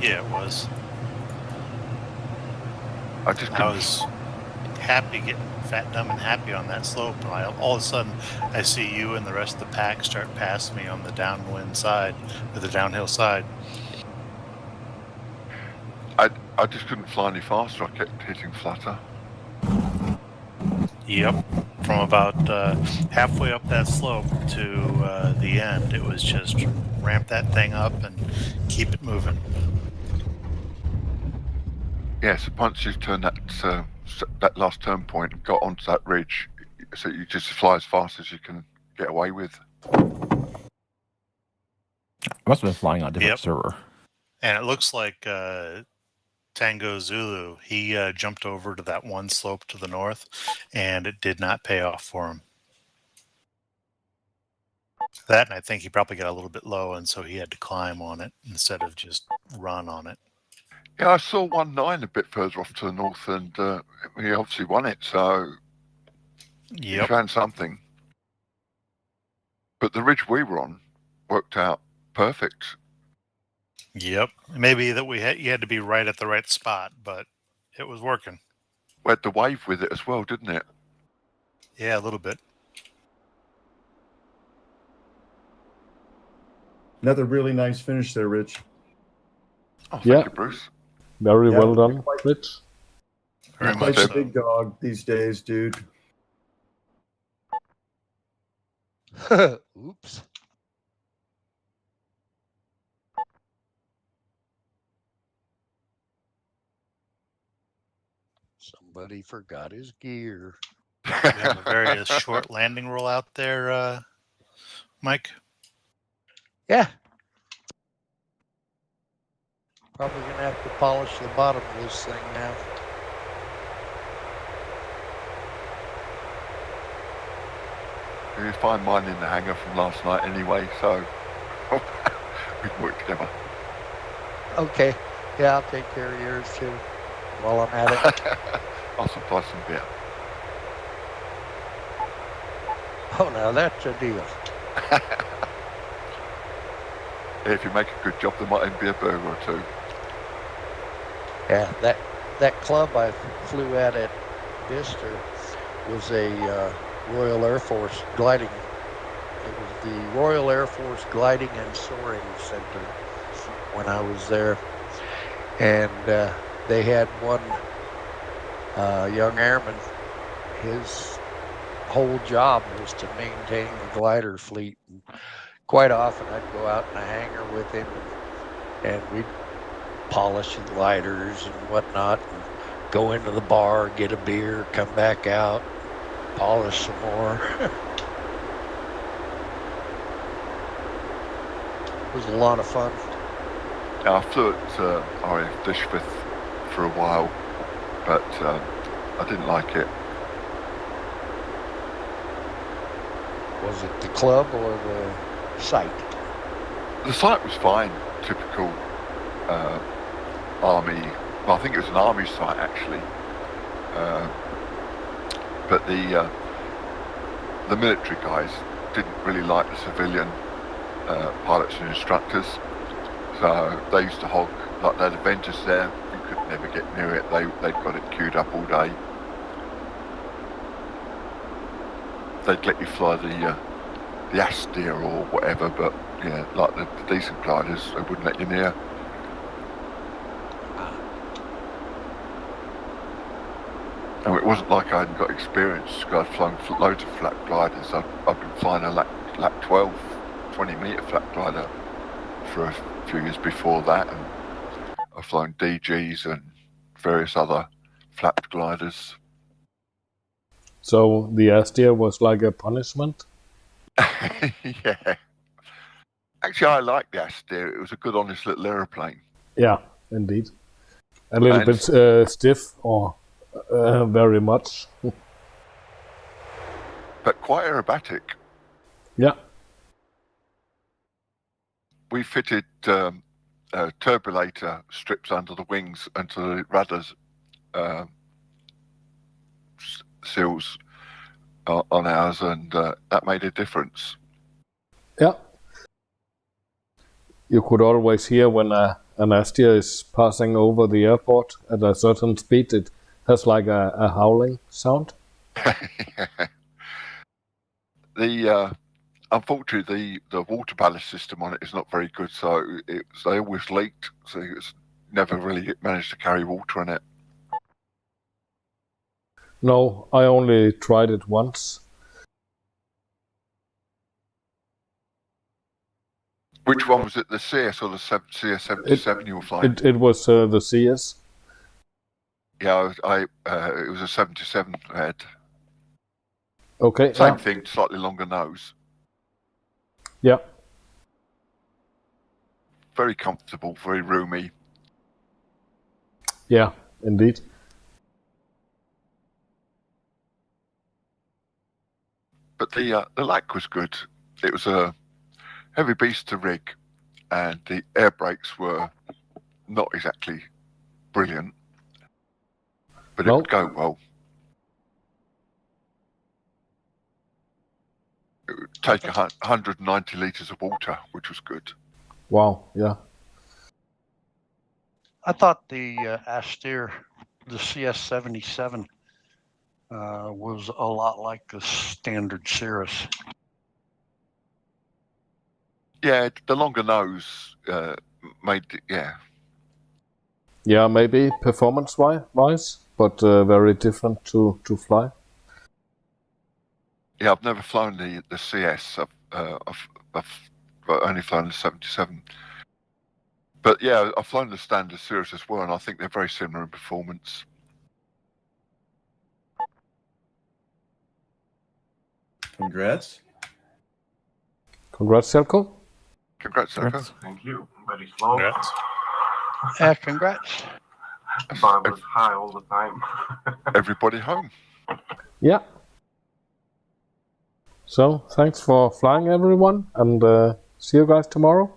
Yeah, it was. I just I was happy, getting fat, dumb, and happy on that slope. And all of a sudden, I see you and the rest of the pack start passing me on the downwind side, or the downhill side. I just couldn't fly any faster. I kept hitting flutter. Yep. From about halfway up that slope to the end, it was just ramp that thing up and keep it moving. Yes, once you've turned that last turn point and got onto that ridge, so you just fly as fast as you can get away with. I must have been flying on a different server. And it looks like Tango Zulu, he jumped over to that one slope to the north, and it did not pay off for him. That, and I think he probably got a little bit low, and so he had to climb on it instead of just run on it. Yeah, I saw 1-9 a bit further off to the north, and he obviously won it, so he found something. But the ridge we were on worked out perfect. Yep. Maybe that you had to be right at the right spot, but it was working. We had the wave with it as well, didn't it? Yeah, a little bit. Another really nice finish there, Rich. Oh, thank you, Bruce. Very well done, Rich. Very He's much like so. a big dog these days, dude. Oops. Somebody forgot his gear. You have a very short landing roll out there, Mike? Yeah. Probably going to have to polish the bottom of this thing now. You find mine in the hangar from last night anyway, so we can work together. Okay. Yeah, I'll take care of yours too while I'm at it. I'll supply some beer. Oh, now that's a deal. If you make a good job, there might even be a burger or two. Yeah, that club I flew at Bister was a Royal Air Force gliding. It was the Royal Air Force Gliding and Soaring Center when I was there. And they had one young airman. His whole job was to maintain the glider fleet. And quite often I'd go out in a hangar with him and we'd polish the gliders and whatnot and go into the bar, get a beer, come back out, polish some more. It was a lot of fun. Yeah, I flew at RAF Dishfith for a while, but I didn't like it. Was it the club or the site? The site was fine, typical army. Well, I think it was an army site actually, but the military guys didn't really like the civilian pilots and instructors, so they used to hog, like they had Avengers there. You could never get near it. They'd got it queued up all day. They'd let you fly the Astia or whatever, but yeah, like the decent gliders, they wouldn't let you near. And it wasn't like I hadn't got experience, because I'd flown loads of flat gliders. I've been flying a lap 12, 20 metre flat glider for a few years before that, and I've flown DGs and various other flapped gliders. So the Astia was like a punishment? Yeah. Actually, I liked the Astia. It was a good, honest little aeroplane. Yeah, indeed. A little bit stiff, or very much. But quite aerobatic. Yeah. We fitted turbulator strips under the wings and to the rudders seals on ours, and that made a difference. Yeah. You could always hear when an Astia is passing over the airport at a certain speed. It has like a howling sound. Unfortunately, the water ballast system on it is not very good, so they always leaked, so it's never really managed to carry water in it. No, I only tried it once. Which one was it? The CS or the CS77 you were flying? It was the CS. Yeah, it was a 77 I had. Okay. Same thing, slightly longer nose. Yeah. Very comfortable, very roomy. Yeah, indeed. But the lack was good. It was a heavy beast to rig, and the air brakes were not exactly brilliant, but it would go well. It would take 190 litres of water, which was good. Wow, yeah. I thought the Aster, the CS77, was a lot like the standard Cirrus. Yeah, the longer nose made it, yeah. Yeah, maybe performance-wise, but very different to fly. Yeah, I've never flown the CS. I've only flown the 77. But yeah, I've flown the standard Cirrus as well, and I think they're very similar in performance. Congrats. Congrats, Selko. Congrats, Selko. Thank you. Very slow. Congrats. Congrats. Bar was high all the time. Everybody home. Yeah. So, thanks for flying, everyone, and see you guys tomorrow.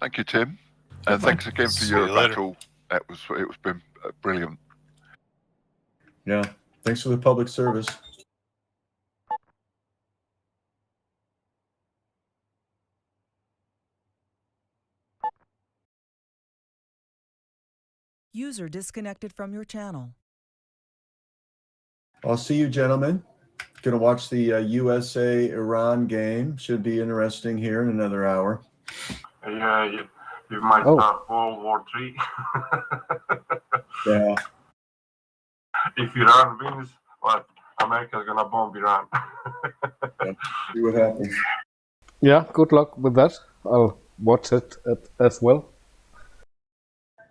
Thank you, Tim. And thanks again for your battle. It was been brilliant. Yeah. Thanks for the public service. User disconnected from your channel. I'll see you, gentlemen. Going to watch the USA-Iran game. Should be interesting here in another hour. Yeah, you might start World War III. Yeah. If Iran wins, well, America's gonna bomb Iran. Yeah. See what happens. Yeah, good luck with that. I'll watch it as well.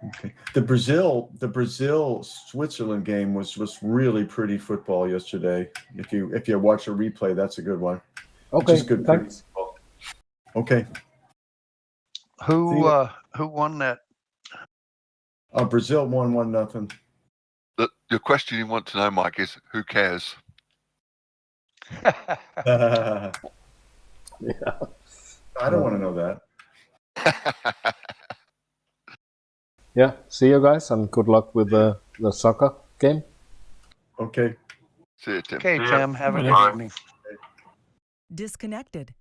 Okay. The Brazil-Switzerland game was really pretty football yesterday. If you watch a replay, that's a good one. Okay, just good thanks. football. Okay. Who won that? Brazil won 1-0. Your question you want to know, Mike, is who cares? Yeah. I don't want to know that. Yeah, see you guys, and good luck with the soccer game. Okay. See you, Tim. Okay, Tim. Have a good evening. Disconnected.